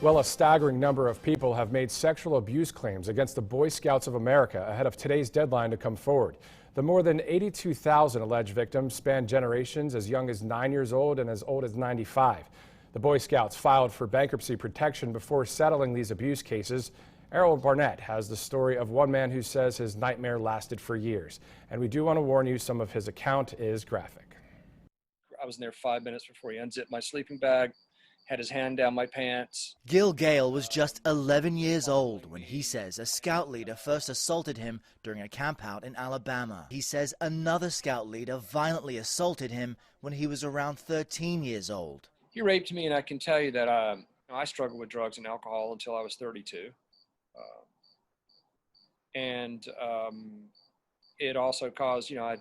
Well, a staggering number of people have made sexual abuse claims against the Boy Scouts of America ahead of today's deadline to come forward. The more than 82,000 alleged victims span generations as young as 9 years old and as old as 95. The Boy Scouts filed for bankruptcy protection before settling these abuse cases. Errol Barnett has the story of one man who says his nightmare lasted for years. And we do want to warn you, some of his account is graphic. I was in there 5 minutes before he unzipped my sleeping bag, had his hand down my pants. Gil Gale was just 11 years old when he says a scout leader first assaulted him during a campout in Alabama. He says another scout leader violently assaulted him when he was around 13 years old. He raped me, and I can tell you that I struggled with drugs and alcohol until I was 32. It also caused, I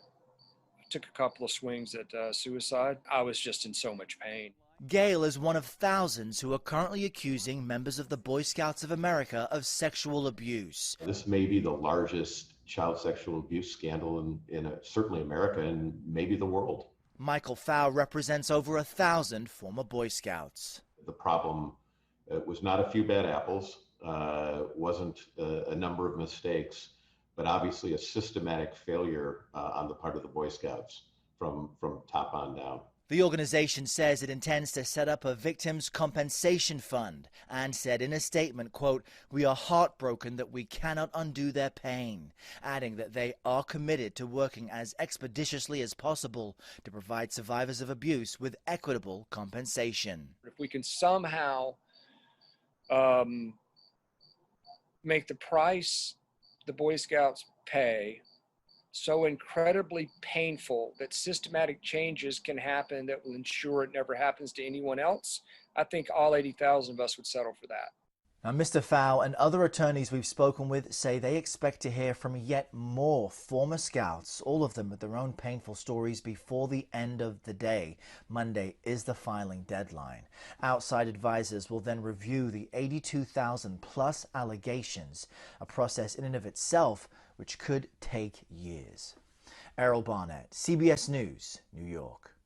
took a couple of swings at suicide. I was just in so much pain. Gale is one of thousands who are currently accusing members of the Boy Scouts of America of sexual abuse. This may be the largest child sexual abuse scandal in certainly America and maybe the world. Michael Pfau represents over 1,000 former Boy Scouts. The problem was not a few bad apples, wasn't a number of mistakes, but obviously a systematic failure on the part of the Boy Scouts from top on down. The organization says it intends to set up a victims' compensation fund and said in a statement, quote, "We are heartbroken that we cannot undo their pain," adding that they are committed to working as expeditiously as possible to provide survivors of abuse with equitable compensation. If we can somehow make the price the Boy Scouts pay so incredibly painful that systematic changes can happen that will ensure it never happens to anyone else, I think all 80,000 of us would settle for that. Now, Mr. Pfau and other attorneys we've spoken with say they expect to hear from yet more former Scouts, all of them with their own painful stories, before the end of the day. Monday is the filing deadline. Outside advisors will then review the 82,000 plus allegations, a process in and of itself which could take years. Errol Barnett, CBS News, New York.